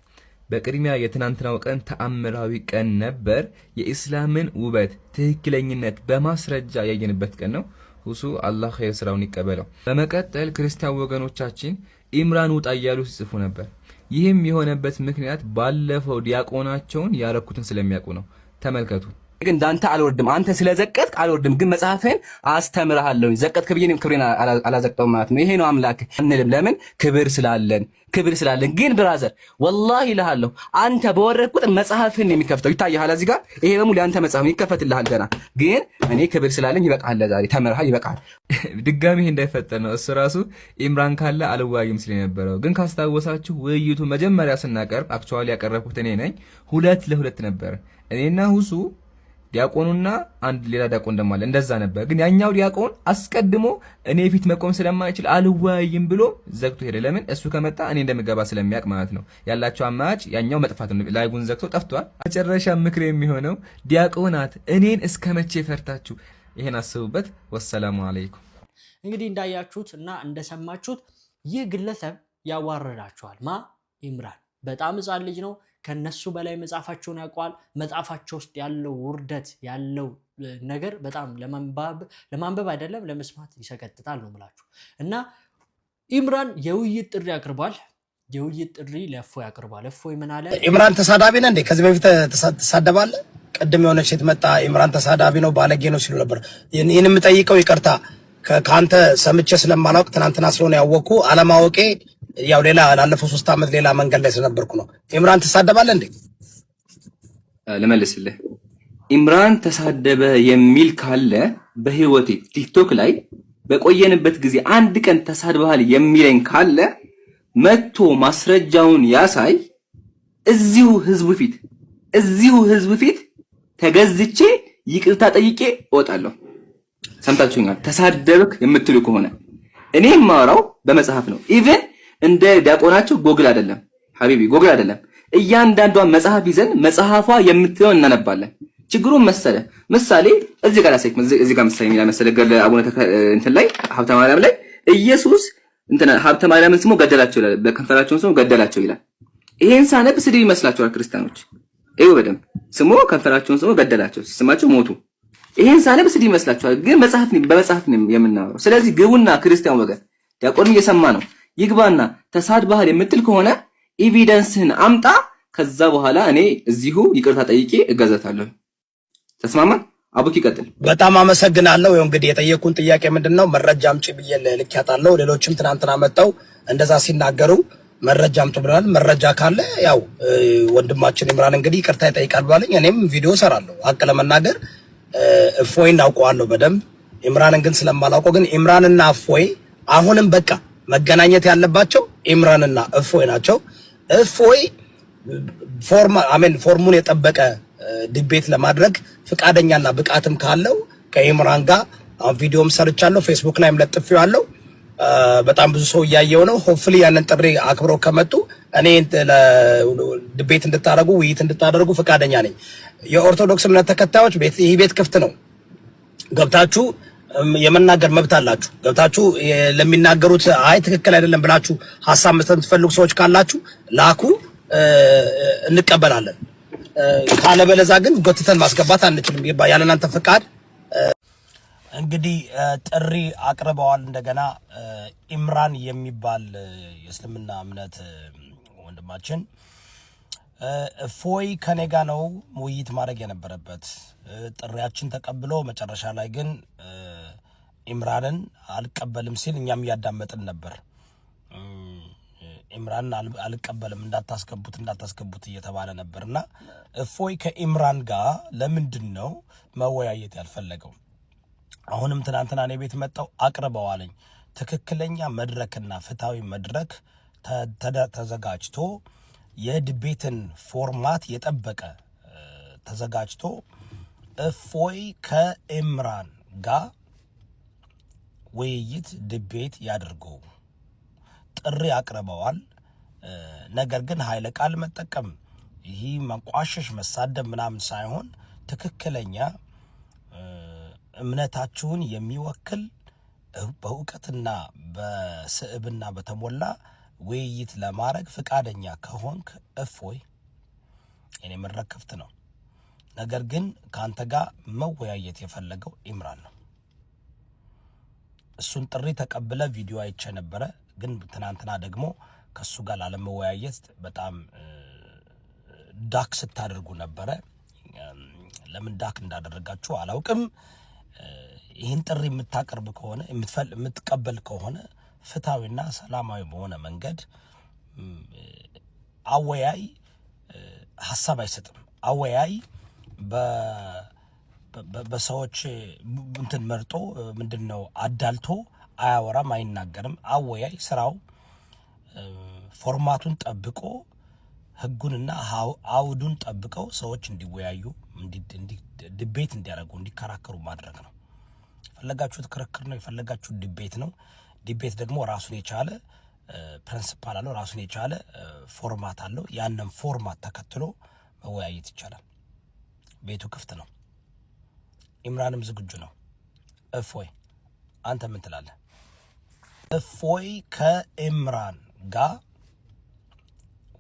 S17: በቅድሚያ የትናንትናው ቀን ተአምራዊ ቀን ነበር። የኢስላምን ውበት ትክክለኝነት በማስረጃ ያየንበት ቀን ነው። ሁሱ አላህ ኸይር ስራውን ይቀበለው። በመቀጠል ክርስቲያን ወገኖቻችን ኢምራን ውጣ እያሉ ሲጽፉ ነበር። ይህም የሆነበት ምክንያት ባለፈው ዲያቆናቸውን ያረኩትን ስለሚያውቁ ነው። ተመልከቱ።
S6: ግን ዳንተ አልወርድም፣ አንተ ስለዘቀጥክ አልወርድም፣ ግን መጽሐፍን አስተምርሃለሁ። ዘቀጥክ ብዬንም ክብሬን አላዘቅጠውም ማለት ነው። ይሄ ነው አምላክ አንልም። ለምን? ክብር ስላለን። ግን ብራዘር ወላሂ እልሃለሁ አንተ በወረድክ ቁጥር መጽሐፍን የሚከፍተው ይታያል። እዚህ ጋር ይሄ በሙሉ ያንተ መጽሐፍ ይከፈትልሃል ገና። ግን እኔ ክብር ስላለኝ ይበቃል፣ ለዛሬ ተምርሃል፣ ይበቃል።
S17: ድጋሚ ይሄ እንዳይፈጠር ነው። እሱ ራሱ ኢምራን ካለ አልዋይም ሲል የነበረው። ግን ካስታወሳችሁ ውይይቱ መጀመሪያ ስናቀርብ አክቹዋሊ ያቀረብኩት እኔ ነኝ። 2-2 ነበር። እኔና ሁሱ ዲያቆኑና አንድ ሌላ ዲያቆን ደማለ እንደዛ ነበር። ግን ያኛው ዲያቆን አስቀድሞ እኔ ፊት መቆም ስለማይችል አልዋይም ብሎ ዘግቶ ሄደ። ለምን? እሱ ከመጣ እኔ እንደምገባ ስለሚያውቅ ማለት ነው። ያላቸው አማራጭ ያኛው መጥፋት ነው። ላይቡን ዘግቶ ጠፍቷል። መጨረሻ ምክር የሚሆነው ዲያቆናት እኔን እስከመቼ ፈርታችሁ? ይሄን አስቡበት። ወሰላሙ አለይኩም።
S1: እንግዲህ እንዳያችሁት እና እንደሰማችሁት ይህ ግለሰብ ያዋረዳቸዋል። ኢምራን በጣም ህፃን ልጅ ነው። ከነሱ በላይ መጽሐፋቸውን ያውቀዋል። መጽሐፋቸው ውስጥ ያለው ውርደት ያለው ነገር በጣም ለማንበብ አይደለም ለመስማት ይሰቀጥጣል ነው የምላችሁ። እና ኢምራን የውይይት ጥሪ አቅርቧል። የውይይት ጥሪ ለእፎይ አቅርቧል። እፎይ ምን አለ?
S5: ኢምራን ተሳዳቢ ነህ እንዴ? ከዚህ በፊት ተሳደባለህ? ቅድም የሆነች ሴት መጣ ኢምራን ተሳዳቢ ነው ባለጌ ነው ሲሉ ነበር። ይህን የምጠይቀው ይቅርታ ከአንተ ሰምቼ ስለማላውቅ ትናንትና ስለሆነ ያወቅኩ አለማወቄ ያው ሌላ ላለፈው 3 ዓመት ሌላ መንገድ ላይ ስለነበርኩ ነው። ኢምራን ተሳደባለህ እንዴ?
S17: ለመልስልህ ኢምራን ተሳደበ የሚል ካለ በህይወቴ ቲክቶክ ላይ በቆየንበት ጊዜ አንድ ቀን ተሳድበሃል የሚለኝ ካለ መጥቶ ማስረጃውን ያሳይ። እዚሁ ህዝብ ፊት ተገዝቼ ይቅርታ ጠይቄ እወጣለሁ። ሰምታችሁኛል? ተሳደብክ የምትሉ ከሆነ እኔ የማወራው በመጽሐፍ ነው። ኢቭን እንደ ዲያቆናቸው ጎግል አይደለም ሐቢቢ፣ ጎግል አይደለም። እያንዳንዷን መጽሐፍ ይዘን መጽሐፏ የምትለውን እናነባለን። ችግሩን ምሳሌ እዚህ ጋር ላሳይክ። እዚህ ጋር ምሳሌ የሚላ መሰለ ገለ አቡነ እንትን ላይ ሀብተ ማርያም ላይ ኢየሱስ እንትና ሀብተ ማርያምን ስሞ ገደላቸው ይላል። በከንፈራቸውን ስሞ ገደላቸው ይላል። ይሄን ሳነብ ስድብ ይመስላችኋል ክርስቲያኖች? እዩ በደንብ ስሞ ከንፈራቸውን ስሞ ገደላቸው፣ ሲስማቸው ሞቱ። ይሄን ሳነብ ስድብ ይመስላችኋል? ግን በመጽሐፍ ነው የምናወራው። ስለዚህ ግቡና ክርስቲያን ወገን ዲያቆን እየሰማ ነው ይግባና ተሳድበሃል የምትል ከሆነ ኤቪደንስህን አምጣ። ከዛ በኋላ እኔ እዚሁ ይቅርታ ጠይቄ እገዘታለሁ። ተስማማ? አቡኪ ቀጥል።
S5: በጣም አመሰግናለሁ። ይኸው እንግዲህ የጠየቁን ጥያቄ ምንድነው? መረጃ አምጪ ብዬ ልኬያታለሁ። ሌሎችም ትናንትና መጣው እንደዛ ሲናገሩ መረጃ አምጡ ብለናል። መረጃ ካለ ያው ወንድማችን ኢምራን እንግዲህ ይቅርታ ይጠይቃል ባለኝ እኔም ቪዲዮ ሰራለሁ። ሀቅ ለመናገር እፎይን አውቀዋለሁ በደንብ። ኢምራንን ግን ስለማላውቀው ግን ኢምራንና እፎይ አሁንም በቃ መገናኘት ያለባቸው ኢምራንና እፎይ ናቸው። እፎይ ፎርሙን የጠበቀ ዲቤት ለማድረግ ፍቃደኛና ብቃትም ካለው ከኢምራን ጋር አሁን ቪዲዮም ሰርቻለሁ፣ ፌስቡክ ላይም ለጥፌዋለሁ። በጣም ብዙ ሰው እያየው ነው። ሆፕፉሊ ያንን ጥሪ አክብረው ከመጡ እኔ ዲቤት እንድታደርጉ ውይይት እንድታደርጉ ፍቃደኛ ነኝ። የኦርቶዶክስ እምነት ተከታዮች ይህ ቤት ክፍት ነው። ገብታችሁ የመናገር መብት አላችሁ። ገብታችሁ ለሚናገሩት አይ ትክክል አይደለም ብላችሁ ሐሳብ መስጠት የምትፈልጉ ሰዎች ካላችሁ ላኩ፣ እንቀበላለን። ካለበለዛ ግን ጎትተን ማስገባት አንችልም ያለ እናንተ ፍቃድ። እንግዲህ ጥሪ አቅርበዋል። እንደገና ኢምራን የሚባል የእስልምና እምነት ወንድማችን እፎይ ከኔ ጋ ነው ውይይት ማድረግ የነበረበት። ጥሪያችን ተቀብሎ መጨረሻ ላይ ግን ኢምራንን አልቀበልም ሲል እኛም እያዳመጥን ነበር። ኢምራንን አልቀበልም እንዳታስገቡት እየተባለ ነበርና እፎይ ከኢምራን ጋር ለምንድን ነው መወያየት ያልፈለገው? አሁንም ትናንትና እኔ ቤት መጣው አቅርበዋለኝ። ትክክለኛ መድረክና ፍትሃዊ መድረክ ተዘጋጅቶ የድቤትን ፎርማት የጠበቀ ተዘጋጅቶ እፎይ ከኢምራን ጋር ውይይት ዲቤት ያድርጉ ጥሪ አቅርበዋል። ነገር ግን ኃይለ ቃል መጠቀም ይሄ መንቋሸሽ መሳደብ ምናምን ሳይሆን ትክክለኛ እምነታችሁን የሚወክል በእውቀትና በስዕብና በተሞላ ውይይት ለማድረግ ፍቃደኛ ከሆንክ እፎይ እኔ መድረክ ክፍት ነው። ነገር ግን ካንተ ጋር መወያየት የፈለገው ኢምራን ነው። እሱን ጥሪ ተቀብለ ቪዲዮ አይቼ ነበረ። ግን ትናንትና ደግሞ ከሱ ጋር ላለመወያየት በጣም ዳክ ስታደርጉ ነበረ። ለምን ዳክ እንዳደረጋችሁ አላውቅም። ይህን ጥሪ የምታቀርብ ከሆነ የምትቀበል ከሆነ ፍትሃዊና ሰላማዊ በሆነ መንገድ አወያይ ሀሳብ አይሰጥም። አወያይ በሰዎች እንትን መርጦ ምንድነው አዳልቶ አያወራም፣ አይናገርም። አወያይ ስራው ፎርማቱን ጠብቆ ህጉንና አውዱን ጠብቀው ሰዎች እንዲወያዩ ዲቤት እንዲያደርጉ እንዲከራከሩ ማድረግ ነው። የፈለጋችሁት ክርክር ነው፣ የፈለጋችሁት ዲቤት ነው። ዲቤት ደግሞ ራሱን የቻለ ፕሪንሲፓል አለው፣ ራሱን የቻለ ፎርማት አለው። ያንን ፎርማት ተከትሎ መወያየት ይቻላል። ቤቱ ክፍት ነው። ኢምራንም ዝግጁ ነው። እፎይ አንተ ምን ትላለህ? እፎይ ከኢምራን ጋር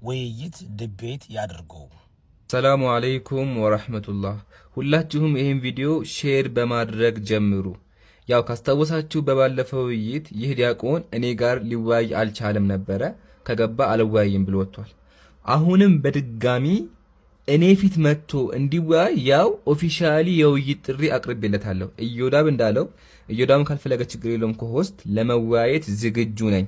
S5: ውይይት ዲቤት ያድርጉ።
S17: ሰላሙ አለይኩም ወራህመቱላህ። ሁላችሁም ይህን ቪዲዮ ሼር በማድረግ ጀምሩ። ያው ካስታወሳችሁ በባለፈው ውይይት ይህ ዲያቆን እኔ ጋር ሊወያይ አልቻለም ነበረ፣ ከገባ አልወያይም ብሎ ወጥቷል። አሁንም በድጋሚ እኔ ፊት መጥቶ እንዲወያይ ያው ኦፊሻሊ የውይይት ጥሪ አቅርቤለታለሁ። ኢዮዳብ እንዳለው ኢዮዳብም ካልፈለገ ችግር የለውም ከሆስት ለመወያየት ዝግጁ ነኝ።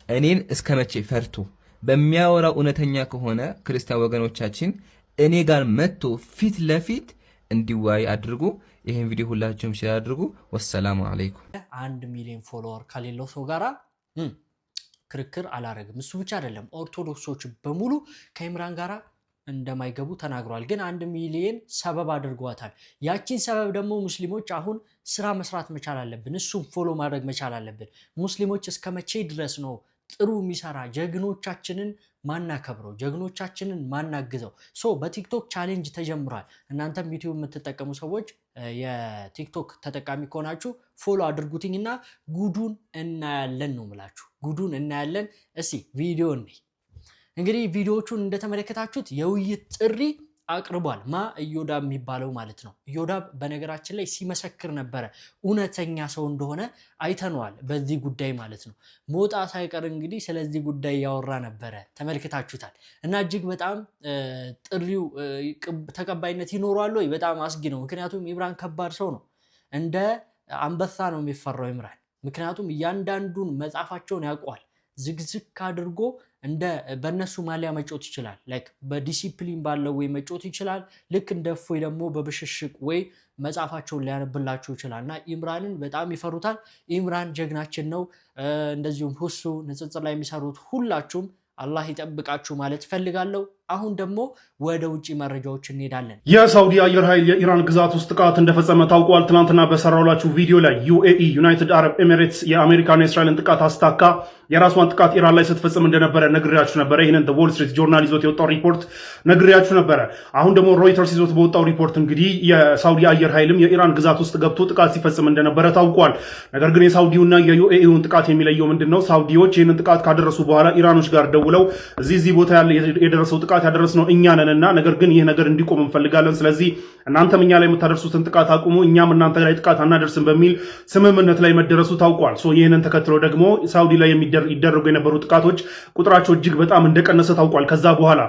S17: እኔን እስከ መቼ ፈርቶ በሚያወራው እውነተኛ ከሆነ ክርስቲያን ወገኖቻችን እኔ ጋር መጥቶ ፊት ለፊት እንዲወያይ አድርጉ። ይሄን ቪዲዮ ሁላችሁም ሼር አድርጉ። ወሰላሙ አለይኩም።
S1: 1 ሚሊዮን ፎሎወር ከሌለው ሰው ጋራ ክርክር አላረግም። እሱ ብቻ አይደለም ኦርቶዶክሶች በሙሉ ከኢምራን ጋራ እንደማይገቡ ተናግሯል። ግን 1 ሚሊዮን ሰበብ አድርጓታል። ያቺን ሰበብ ደግሞ ሙስሊሞች አሁን ስራ መስራት መቻል አለብን። እሱም ፎሎ ማድረግ መቻል አለብን። ሙስሊሞች እስከ መቼ ድረስ ነው ጥሩ የሚሰራ ጀግኖቻችንን ማናከብረው፣ ጀግኖቻችንን ማናግዘው? በቲክቶክ ቻሌንጅ ተጀምሯል። እናንተም ዩቲዩብ የምትጠቀሙ ሰዎች የቲክቶክ ተጠቃሚ ከሆናችሁ ፎሎ አድርጉትኝና ጉዱን እናያለን ነው ምላችሁ። ጉዱን እናያለን። እስቲ ቪዲዮ እንይ። እንግዲህ ቪዲዮዎቹን እንደተመለከታችሁት የውይይት ጥሪ አቅርቧል። ኢዮዳብ የሚባለው ማለት ነው። ኢዮዳብ በነገራችን ላይ ሲመሰክር ነበረ፣ እውነተኛ ሰው እንደሆነ አይተነዋል በዚህ ጉዳይ ማለት ነው። ሞጣ ሳይቀር እንግዲህ ስለዚህ ጉዳይ ያወራ ነበረ፣ ተመልክታችሁታል። እና እጅግ በጣም ጥሪው ተቀባይነት ይኖረዋል ወይ? በጣም አስጊ ነው። ምክንያቱም ኢምራን ከባድ ሰው ነው። እንደ አንበሳ ነው የሚፈራው ኢምራን። ምክንያቱም እያንዳንዱን መጽሐፋቸውን ያውቋል። ዝግዝግ አድርጎ እንደ በእነሱ ማሊያ መጮት ይችላል። ላይክ በዲሲፕሊን ባለው ወይ መጮት ይችላል። ልክ እንደ እፎይ ደግሞ በብሽሽቅ ወይ መጽሐፋቸውን ሊያነብላቸው ይችላል። እና ኢምራንን በጣም ይፈሩታል። ኢምራን ጀግናችን ነው። እንደዚሁም ሁሱ ንጽጽር ላይ የሚሰሩት ሁላችሁም አላህ ይጠብቃችሁ ማለት ፈልጋለሁ። አሁን ደግሞ ወደ ውጪ መረጃዎች እንሄዳለን።
S19: የሳውዲ አየር ኃይል የኢራን ግዛት ውስጥ ጥቃት እንደፈጸመ ታውቋል። ትናንትና በሰራውላችሁ ቪዲዮ ላይ ዩኤኢ ዩናይትድ አረብ ኤሚሬትስ የአሜሪካና የእስራኤልን ጥቃት አስታካ የራሷን ጥቃት ኢራን ላይ ስትፈጽም እንደነበረ ነግሬያችሁ ነበረ። ይህንን ዎል ስትሪት ጆርናል ይዞት የወጣው ሪፖርት ነግሬያችሁ ነበረ። አሁን ደግሞ ሮይተርስ ይዞት በወጣው ሪፖርት እንግዲህ የሳውዲ አየር ኃይልም የኢራን ግዛት ውስጥ ገብቶ ጥቃት ሲፈጽም እንደነበረ ታውቋል። ነገር ግን የሳውዲውና የዩኤኢውን ጥቃት የሚለየው ምንድነው? ሳውዲዎች ይህንን ጥቃት ካደረሱ በኋላ ኢራኖች ጋር ደውለው እዚህ ቦታ ያለ የደረሰው ጥቃት ያደረስነው እኛ ነንና ነገር ግን ይህ ነገር እንዲቆም እንፈልጋለን። ስለዚህ እናንተም እኛ ላይ የምታደርሱትን ጥቃት አቁሙ፣ እኛም እናንተ ላይ ጥቃት አናደርስም በሚል ስምምነት ላይ መደረሱ ታውቋል። ይህንን ተከትሎ ደግሞ ሳውዲ ላይ ይደረጉ የነበሩ ጥቃቶች ቁጥራቸው እጅግ በጣም እንደቀነሰ ታውቋል። ከዛ በኋላ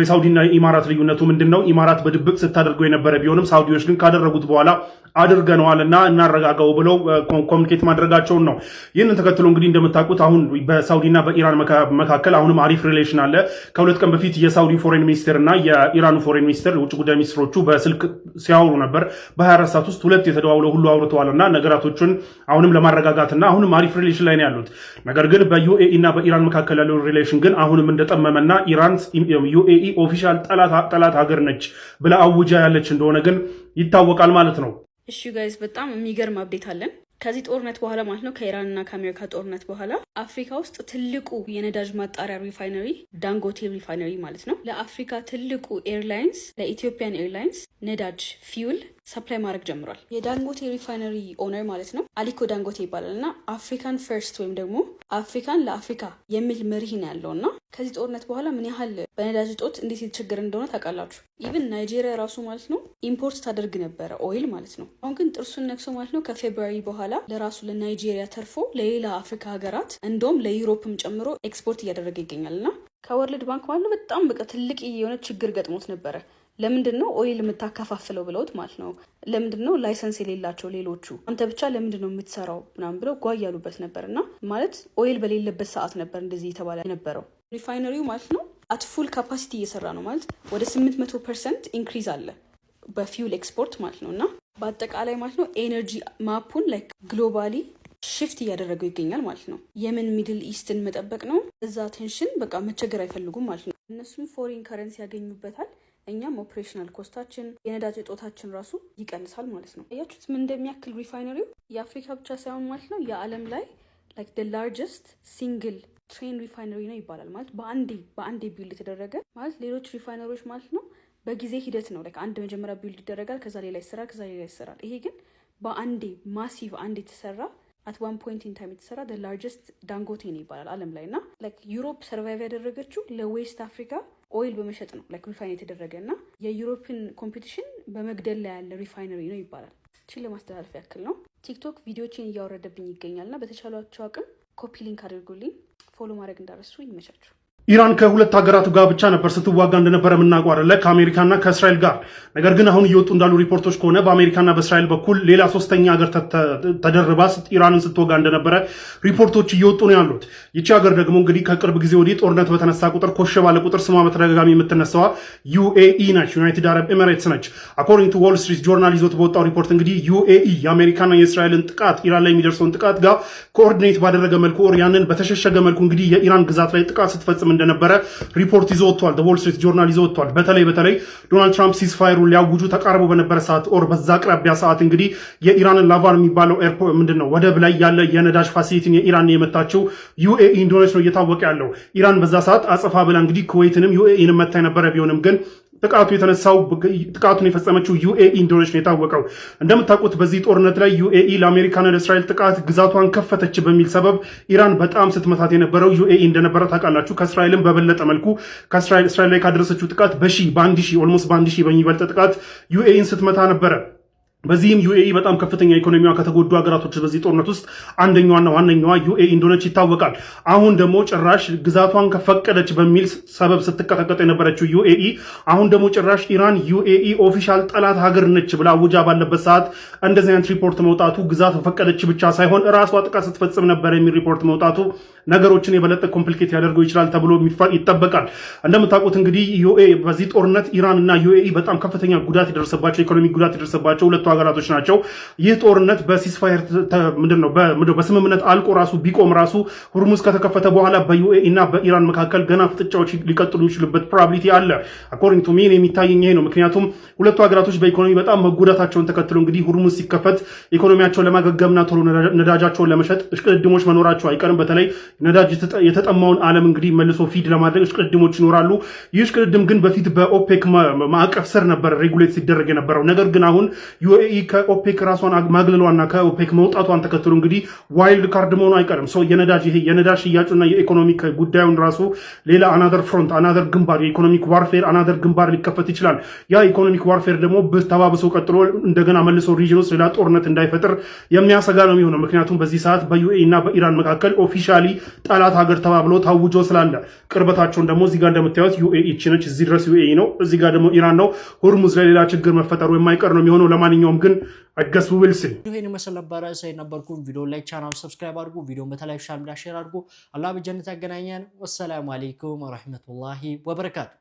S19: የሳውዲና ኢማራት ልዩነቱ ምንድነው? ኢማራት በድብቅ ስታደርገው የነበረ ቢሆንም ሳውዲዎች ግን ካደረጉት በኋላ አድርገነዋልና እናረጋጋው ብለው ኮሚኒኬት ማድረጋቸውን ነው። ይህንን ተከትሎ እንግዲህ እንደምታውቁት አሁን በሳውዲና በኢራን መካከል አሁንም አሪፍ ሪሌሽን አለ። ከሁለት ቀን በፊት የሳውዲ ፎሬን ሚኒስቴር እና የኢራኑ ፎሬን ሚኒስቴር የውጭ ጉዳይ ሚኒስትሮቹ በስልክ ሲያወሩ ነበር። በ24 ሰዓት ውስጥ ሁለት የተደዋውለው ሁሉ አውርተዋልና ነገራቶችን አሁንም ለማረጋጋትና አሁንም አሪፍ ሪሌሽን ላይ ነው ያሉት። ነገር ግን በዩኤኢ እና በኢራን መካከል ያለው ሪሌሽን ግን አሁንም እንደጠመመና ኢራን ዩኤኢ ኦፊሻል ጠላት ሀገር ነች ብላ አውጃ ያለች እንደሆነ ግን ይታወቃል ማለት ነው።
S20: እሺ ጋይስ፣ በጣም የሚገርም አፕዴት አለን። ከዚህ ጦርነት በኋላ ማለት ነው ከኢራንና ከአሜሪካ ጦርነት በኋላ አፍሪካ ውስጥ ትልቁ የነዳጅ ማጣሪያ ሪፋይነሪ ዳንጎቴ ሪፋይነሪ ማለት ነው ለአፍሪካ ትልቁ ኤርላይንስ ለኢትዮጵያን ኤርላይንስ ነዳጅ ፊውል ሰፕላይ ማድረግ ጀምሯል። የዳንጎቴ ሪፋይነሪ ኦነር ማለት ነው አሊኮ ዳንጎቴ ይባላል እና አፍሪካን ፈርስት ወይም ደግሞ አፍሪካን ለአፍሪካ የሚል መርህ ነው ያለው እና ከዚህ ጦርነት በኋላ ምን ያህል በነዳጅ እጦት እንዴት የተቸገረ እንደሆነ ታውቃላችሁ። ኢቭን ናይጄሪያ ራሱ ማለት ነው ኢምፖርት ታደርግ ነበረ ኦይል ማለት ነው። አሁን ግን ጥርሱን ነክሶ ማለት ነው ከፌብሩዋሪ በኋላ ለራሱ ለናይጄሪያ ተርፎ ለሌላ አፍሪካ ሀገራት እንደውም ለዩሮፕም ጨምሮ ኤክስፖርት እያደረገ ይገኛል እና ከወርልድ ባንክ ማለት ነው በጣም በቃ ትልቅ የሆነ ችግር ገጥሞት ነበረ። ለምንድን ነው ኦይል የምታከፋፍለው ብለውት ማለት ነው። ለምንድን ነው ላይሰንስ የሌላቸው ሌሎቹ አንተ ብቻ ለምንድን ነው የምትሰራው ምናምን ብለው ጓ ያሉበት ነበር እና ማለት ኦይል በሌለበት ሰዓት ነበር እንደዚህ የተባለ የነበረው። ሪፋይነሪው ማለት ነው አት ፉል ካፓሲቲ እየሰራ ነው ማለት ወደ 800% ኢንክሪዝ አለ በፊውል ኤክስፖርት ማለት ነው እና በአጠቃላይ ማለት ነው ኤነርጂ ማፑን ላይክ ግሎባሊ ሽፍት እያደረገው ይገኛል ማለት ነው። የመን ሚድል ኢስትን መጠበቅ ነው። እዛ ቴንሽን በቃ መቸገር አይፈልጉም ማለት ነው። እነሱም ፎሪን ከረንሲ ያገኙበታል። እኛም ኦፕሬሽናል ኮስታችን የነዳጅ እጦታችን ራሱ ይቀንሳል ማለት ነው። አያችሁት ምን እንደሚያክል ሪፋይነሪው የአፍሪካ ብቻ ሳይሆን ማለት ነው የዓለም ላይ ላይክ the largest single train refinery ነው ይባላል ማለት በአንዴ ቢልድ የተደረገ ማለት ሌሎች ሪፋይነሪዎች ማለት ነው በጊዜ ሂደት ነው ላይክ አንድ መጀመሪያ ቢልድ ይደረጋል ከዛ ሌላ ይሰራል ከዛ ሌላ ይሰራል። ይሄ ግን በአንዴ ማሲቭ አንዴ የተሰራ at one point in time የተሰራ the largest ዳንጎቴ ነው ይባላል ዓለም ላይ እና ላይክ ዩሮፕ ሰርቫይቭ ያደረገችው ለዌስት አፍሪካ ኦይል በመሸጥ ነው ላይክ ሪፋይን የተደረገ እና የዩሮፒን ኮምፒቲሽን በመግደል ላይ ያለ ሪፋይነሪ ነው ይባላል። ቺን ለማስተላለፍ ያክል ነው። ቲክቶክ ቪዲዮችን እያወረደብኝ ይገኛልና በተቻላችሁ አቅም ኮፒ ሊንክ አድርጉልኝ። ፎሎ ማድረግ እንዳረሱ ይመቻችሁ።
S19: ኢራን ከሁለት ሀገራት ጋር ብቻ ነበር ስትዋጋ እንደነበረ የምናውቀው አይደለ? ከአሜሪካና ከእስራኤል ጋር። ነገር ግን አሁን እየወጡ እንዳሉ ሪፖርቶች ከሆነ በአሜሪካና በእስራኤል በኩል ሌላ ሶስተኛ ሀገር ተደርባ ኢራንን ስትወጋ እንደነበረ ሪፖርቶች እየወጡ ነው ያሉት። ይቺ ሀገር ደግሞ እንግዲህ ከቅርብ ጊዜ ወዲህ ጦርነት በተነሳ ቁጥር ኮሽ ባለ ቁጥር ስሟ በተደጋጋሚ የምትነሳዋ ዩኤኢ ነች፣ ዩናይትድ አረብ ኤሚሬትስ ነች። አኮርዲንግ ቱ ዎል ስትሪት ጆርናል ይዞት በወጣው ሪፖርት እንግዲህ ዩኤኢ የአሜሪካና የእስራኤልን ጥቃት ኢራን ላይ የሚደርሰውን ጥቃት ጋር ኮኦርዲኔት ባደረገ መልኩ ያንን በተሸሸገ መልኩ እንግዲህ የኢራን ግዛት ላይ ጥቃት ስትፈጽም እንደነበረ ሪፖርት ይዞ ወጥቷል። ዎል ስትሪት ጆርናል ይዞ ወጥቷል። በተለይ ዶናልድ ትራምፕ ሲስፋየሩን ሊያውጁ ተቃርቦ በነበረ ሰዓት ኦር በዛ አቅራቢያ ሰዓት እንግዲህ የኢራንን ላቫን የሚባለው ኤርፖርት ምንድነው ወደብ ላይ ያለ የነዳጅ ፋሲሊቲን የኢራን የመታቸው ዩኤኢ እንደሆነች ነው እየታወቀ ያለው። ኢራን በዛ ሰዓት አጽፋ ብላ እንግዲህ ኩዌትንም ዩኤኢንም መታ የነበረ ቢሆንም ግን ጥቃቱን የፈጸመችው ዩኤኢ እንደሆነች ነው የታወቀው። እንደምታውቁት በዚህ ጦርነት ላይ ዩኤኢ ለአሜሪካና ለእስራኤል ጥቃት ግዛቷን ከፈተች በሚል ሰበብ ኢራን በጣም ስትመታት የነበረው ዩኤኢ እንደነበረ ታውቃላችሁ። ከእስራኤልም በበለጠ መልኩ እስራኤል ላይ ካደረሰችው ጥቃት ኦልሞስት በአንድ ሺህ በሚበልጥ ጥቃት ዩኤኢን ስትመታ ነበረ። በዚህም ዩኤኢ በጣም ከፍተኛ ኢኮኖሚዋ ከተጎዱ ሀገራቶች በዚህ ጦርነት ውስጥ አንደኛዋና ዋነኛዋ ዩኤኢ እንደሆነች ይታወቃል። አሁን ደግሞ ጭራሽ ግዛቷን ከፈቀደች በሚል ሰበብ ስትቀጠቀጥ የነበረችው ዩኤኢ አሁን ደግሞ ጭራሽ ኢራን ዩኤኢ ኦፊሻል ጠላት ሀገር ነች ብላ አውጃ ባለበት ሰዓት እንደዚህ አይነት ሪፖርት መውጣቱ ግዛት ፈቀደች ብቻ ሳይሆን ራሷ ጥቃት ስትፈጽም ነበር የሚል ሪፖርት መውጣቱ ነገሮችን የበለጠ ኮምፕሊኬት ያደርገው ይችላል ተብሎ ይጠበቃል። እንደምታውቁት እንግዲህ በዚህ ጦርነት ኢራን እና ዩኤኢ በጣም ከፍተኛ ጉዳት የደረሰባቸው ኢኮኖሚ ጉዳት የደረሰባቸው ሁለቱ ሀገራቶች ናቸው። ይህ ጦርነት በሲስፋየር በስምምነት አልቆ ራሱ ቢቆም ራሱ ሁርሙዝ ከተከፈተ በኋላ በዩኤኢ እና በኢራን መካከል ገና ፍጥጫዎች ሊቀጥሉ የሚችሉበት ፕሮባቢሊቲ አለ። አኮርዲንግ ቱ ሚ የሚታየኝ ይሄ ነው። ምክንያቱም ሁለቱ ሀገራቶች በኢኮኖሚ በጣም መጎዳታቸውን ተከትሎ እንግዲህ ሁርሙዝ ሲከፈት ኢኮኖሚያቸውን ለማገገምና ቶሎ ነዳጃቸውን ለመሸጥ እሽቅድድሞች መኖራቸው አይቀርም። በተለይ ነዳጅ የተጠማውን ዓለም እንግዲህ መልሶ ፊድ ለማድረግ እሽቅድድሞች ይኖራሉ። ይህ እሽቅድድም ግን በፊት በኦፔክ ማዕቀፍ ስር ነበር ሬጉሌት ሲደረግ የነበረው። ነገር ግን አሁን ዩኤኢ ከኦፔክ ራሷን ማግለሏና ከኦፔክ መውጣቷን ተከትሎ እንግዲህ ዋይልድ ካርድ መሆኑ አይቀርም። የነዳጅ ሽያጩና የኢኮኖሚክ ጉዳዩን ራሱ ሌላ አናዘር ፍሮንት አናዘር ግንባር የኢኮኖሚክ ዋርፌር አናዘር ግንባር ሊከፈት ይችላል። ያ ኢኮኖሚክ ዋርፌር ደግሞ ተባብሶ ቀጥሎ እንደገና መልሶ ሪጅን ውስጥ ሌላ ጦርነት እንዳይፈጥር የሚያሰጋ ነው የሚሆነው። ምክንያቱም በዚህ ሰዓት በዩኤኢ እና በኢራን መካከል ኦፊሻሊ ጠላት ሀገር ተባብሎ ታውጆ ስላለ ቅርበታቸውን ደግሞ እዚህ ጋር እንደምታዩት ዩኤኢ ነች። እዚህ ድረስ ዩኤኢ ነው፣ እዚህ ጋር ደግሞ ኢራን ነው። ሁርሙዝ ላይ ሌላ ችግር መፈጠሩ የማይቀር ነው የሚሆነው። ለማንኛውም ግን አገስ ዊልስን
S1: ይሄን መሰል ነበረ ሳይነበርኩ ቪዲዮ ላይ ቻናል ሰብስክራይብ አድርጉ። ቪዲዮን በተለያዩ ሻል ሼር አድርጉ። አላህ በጀነት ያገናኘን። ወሰላሙ አለይኩም ወራህመቱላሂ ወበረካቱ።